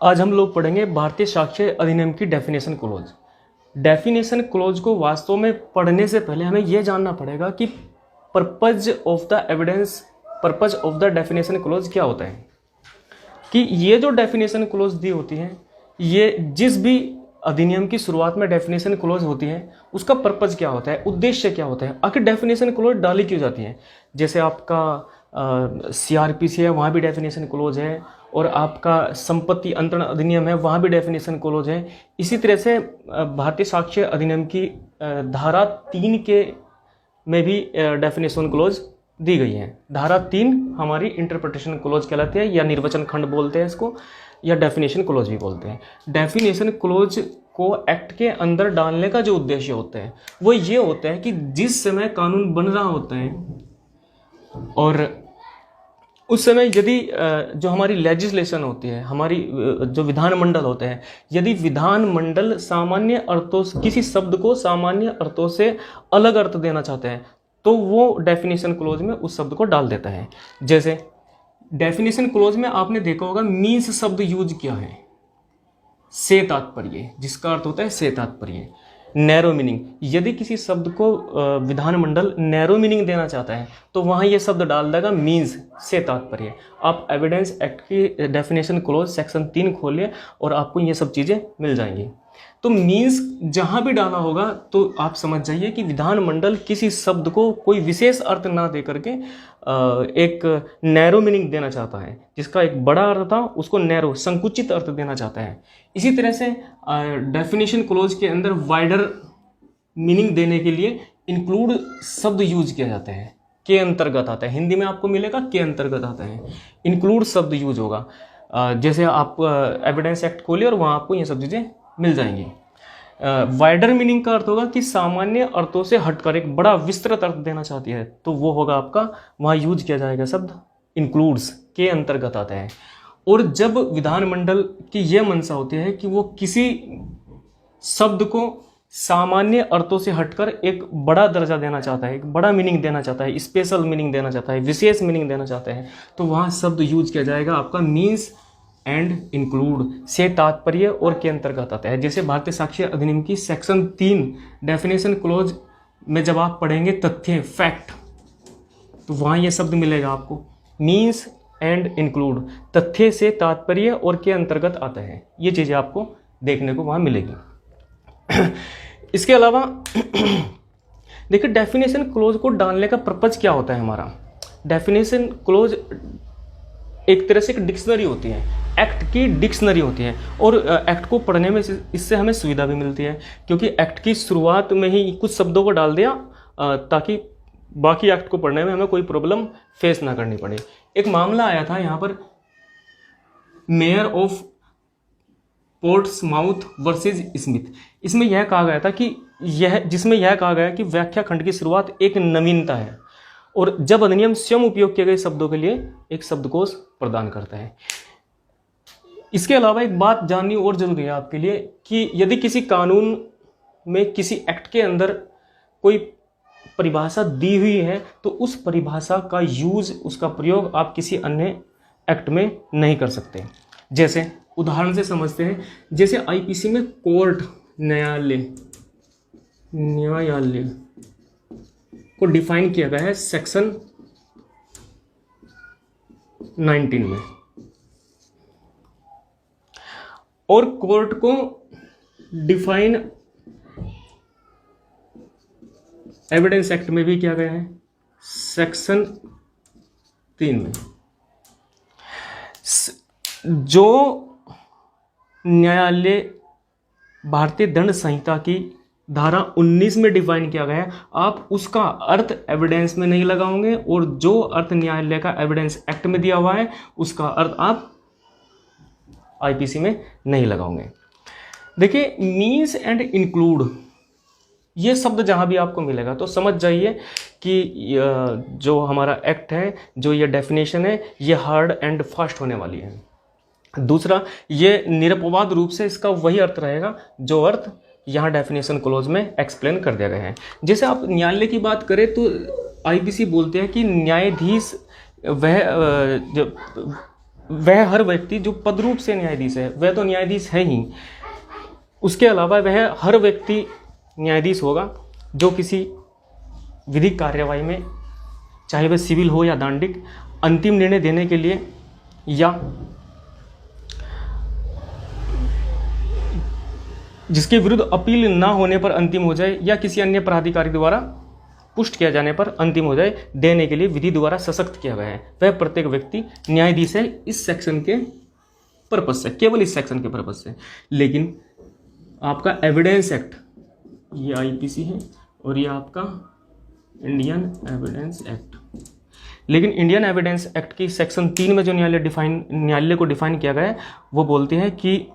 आज हम लोग पढ़ेंगे भारतीय साक्ष्य अधिनियम की डेफिनेशन क्लोज। डेफिनेशन क्लोज को वास्तव में पढ़ने से पहले हमें यह जानना पड़ेगा कि purpose of the evidence, purpose of the definition close क्या होता है। कि ये जो डेफिनेशन क्लोज दी होती है, ये जिस भी अधिनियम की शुरुआत में डेफिनेशन क्लोज होती है उसका पर्पज क्या होता है, उद्देश्य क्या होता है, आखिर डेफिनेशन क्लोज डाली क्यों जाती है। जैसे आपका CRPC है, वहाँ भी डेफिनेशन क्लोज है, और आपका संपत्ति अंतरण अधिनियम है, वहाँ भी डेफिनेशन क्लोज है। इसी तरह से भारतीय साक्ष्य अधिनियम की धारा 3 के में भी डेफिनेशन क्लोज दी गई है। धारा 3 हमारी इंटरप्रिटेशन क्लोज कहलाती है, या निर्वचन खंड बोलते हैं इसको, या डेफिनेशन क्लोज भी बोलते हैं। डेफिनेशन क्लोज को एक्ट के अंदर डालने का जो उद्देश्य होता है वो ये होता है कि जिस समय कानून बन रहा होता है और उस समय यदि जो हमारी लेजिस्लेशन होती है, हमारी जो विधानमंडल होते हैं, यदि विधानमंडल सामान्य अर्थों, किसी शब्द को सामान्य अर्थों से अलग अर्थ देना चाहते हैं तो वो डेफिनेशन क्लोज में उस शब्द को डाल देता है। जैसे डेफिनेशन क्लोज में आपने देखा होगा मीन्स शब्द यूज किया है, से तात्पर्य, जिसका अर्थ होता है से तात्पर्य। नैरो मीनिंग, यदि किसी शब्द को विधानमंडल नैरो मीनिंग देना चाहता है तो वहाँ ये शब्द डाल देगा मीन्स, से तात्पर्य। आप एविडेंस एक्ट की डेफिनेशन क्लोज सेक्शन 3 खोलिए और आपको ये सब चीज़ें मिल जाएंगी। तो मीन्स जहाँ भी डाला होगा तो आप समझ जाइए कि विधानमंडल किसी शब्द को कोई विशेष अर्थ ना दे करके एक नैरो मीनिंग देना चाहता है, जिसका एक बड़ा अर्थ था उसको नैरो, संकुचित अर्थ देना चाहता है। इसी तरह से डेफिनेशन क्लोज के अंदर वाइडर मीनिंग देने के लिए इंक्लूड शब्द यूज किया जाता है, के अंतर्गत आता है। हिंदी में आपको मिलेगा के अंतर्गत आता है, इंक्लूड शब्द यूज होगा। जैसे आप एविडेंस एक्ट खोलिए और वहाँ आपको ये सब चीज़ें मिल जाएंगी। वाइडर मीनिंग का अर्थ होगा कि सामान्य अर्थों से हटकर एक बड़ा विस्तृत अर्थ देना चाहती है, तो वो होगा आपका, वहाँ यूज किया जाएगा शब्द इंक्लूड्स, के अंतर्गत आता है। और जब विधानमंडल की यह मंशा होती है कि वो किसी शब्द को सामान्य अर्थों से हटकर एक बड़ा दर्जा देना चाहता है, एक बड़ा मीनिंग देना चाहता है, स्पेशल मीनिंग देना चाहता है, विशेष मीनिंग देना चाहता है, तो वहाँ शब्द यूज किया जाएगा आपका मीन्स एंड इंक्लूड, से तात्पर्य और के अंतर्गत आता है। जैसे भारतीय साक्ष्य अधिनियम की सेक्शन 3 डेफिनेशन क्लोज में जब आप पढ़ेंगे तथ्य, फैक्ट, तो वहाँ ये शब्द मिलेगा आपको, मीन्स एंड इंक्लूड, तथ्य से तात्पर्य और के अंतर्गत आता है। ये चीज़ें आपको देखने को वहाँ मिलेगी। इसके अलावा देखिए डेफिनेशन क्लोज को डालने का पर्पज क्या होता है हमारा। डेफिनेशन क्लोज एक तरह से एक डिक्शनरी होती है, एक्ट की डिक्शनरी होती है, और एक्ट को पढ़ने में इससे हमें सुविधा भी मिलती है, क्योंकि एक्ट की शुरुआत में ही कुछ शब्दों को डाल दिया ताकि बाकी एक्ट को पढ़ने में हमें कोई प्रॉब्लम फेस ना करनी पड़े। एक मामला आया था यहाँ पर, mayor of Portsmouth versus Smith. इसमें यह कहा गया था कि जिसमें यह कहा गया कि व्याख्या खंड की शुरुआत एक नवीनता है, और जब अधिनियम स्वयं उपयोग किए गए शब्दों के लिए एक शब्दकोश प्रदान करता है। इसके अलावा एक बात जाननी और जरूरी है आपके लिए कि यदि किसी कानून में, किसी एक्ट के अंदर कोई परिभाषा दी हुई है तो उस परिभाषा का यूज, उसका प्रयोग आप किसी अन्य एक्ट में नहीं कर सकते। जैसे उदाहरण से समझते हैं, जैसे IPC में कोर्ट, न्यायालय को डिफाइन किया गया है सेक्शन 19 में, और कोर्ट को डिफाइन एविडेंस एक्ट में भी किया गया है सेक्शन 3 में। जो न्यायालय भारतीय दंड संहिता की धारा 19 में डिफाइन किया गया है, आप उसका अर्थ एविडेंस में नहीं लगाओगे, और जो अर्थ न्यायालय का एविडेंस एक्ट में दिया हुआ है उसका अर्थ आप IPC में नहीं लगाओगे। देखिए मीन्स एंड इंक्लूड, ये शब्द जहाँ भी आपको मिलेगा तो समझ जाइए कि जो हमारा एक्ट है, जो ये डेफिनेशन है, ये हार्ड एंड फास्ट होने वाली है। दूसरा, ये निरपवाद रूप से इसका वही अर्थ रहेगा जो अर्थ यहाँ डेफिनेशन क्लोज में एक्सप्लेन कर दिया गया है। जैसे आप न्यायालय की बात करें तो IPC बोलते हैं कि न्यायाधीश वह वह हर व्यक्ति जो पद रूप से न्यायाधीश है वह तो न्यायाधीश है ही, उसके अलावा वह हर व्यक्ति न्यायाधीश होगा जो किसी विधिक कार्यवाही में, चाहे वह सिविल हो या दांडिक, अंतिम निर्णय देने के लिए या जिसके विरुद्ध अपील ना होने पर अंतिम हो जाए या किसी अन्य प्राधिकारी द्वारा पुष्ट किया जाने पर अंतिम हो जाए, देने के लिए विधि द्वारा सशक्त किया गया है, वह प्रत्येक व्यक्ति न्यायाधीश है इस सेक्शन के पर्पज से, केवल इस सेक्शन के पर्पज से। लेकिन आपका एविडेंस एक्ट, ये आईपीसी है और ये आपका इंडियन एविडेंस एक्ट, लेकिन इंडियन एविडेंस एक्ट की सेक्शन 3 में जो न्यायालय को डिफाइन किया गया है वो बोलते हैं कि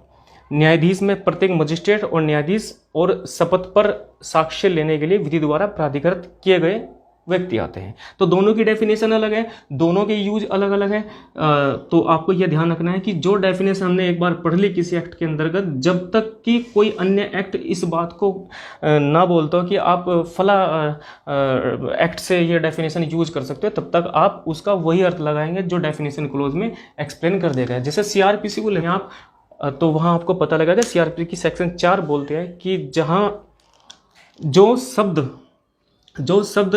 न्यायाधीश में प्रत्येक मजिस्ट्रेट और न्यायाधीश और शपथ पर साक्ष्य लेने के लिए विधि द्वारा प्राधिकृत किए गए व्यक्ति आते हैं। तो दोनों की डेफिनेशन अलग है, दोनों के यूज अलग अलग है। तो आपको यह ध्यान रखना है कि जो डेफिनेशन हमने एक बार पढ़ ली किसी एक्ट के अंतर्गत, जब तक कि कोई अन्य एक्ट इस बात को ना बोलता हो कि आप फला एक्ट से ये डेफिनेशन यूज कर सकते हो, तब तक आप उसका वही अर्थ लगाएंगे जो डेफिनेशन क्लोज में एक्सप्लेन कर देगा। जैसे सीआरपीसी को लें आप, तो वहाँ आपको पता लगेगा सीआरपीसी की सेक्शन 4 बोलते हैं कि जहाँ जो शब्द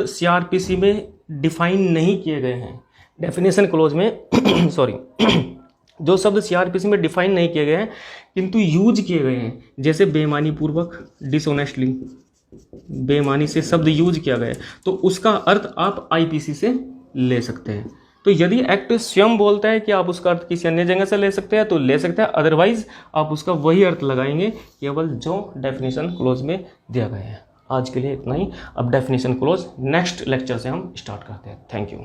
सीआरपीसी में डिफाइन नहीं किए गए हैं डेफिनेशन क्लोज में सॉरी जो शब्द सीआरपीसी में डिफाइन नहीं किए गए हैं किंतु यूज किए गए हैं, जैसे बेईमानी पूर्वक, डिसऑनेस्टली, बेईमानी से शब्द यूज किया गया है, तो उसका अर्थ आप आईपीसी से ले सकते हैं। तो यदि एक्ट स्वयं बोलता है कि आप उसका अर्थ किसी अन्य जगह से ले सकते हैं तो ले सकते हैं, अदरवाइज आप उसका वही अर्थ लगाएंगे केवल जो डेफिनेशन क्लोज में दिया गया है। आज के लिए इतना ही। अब डेफिनेशन क्लोज नेक्स्ट लेक्चर से हम स्टार्ट करते हैं। Thank you.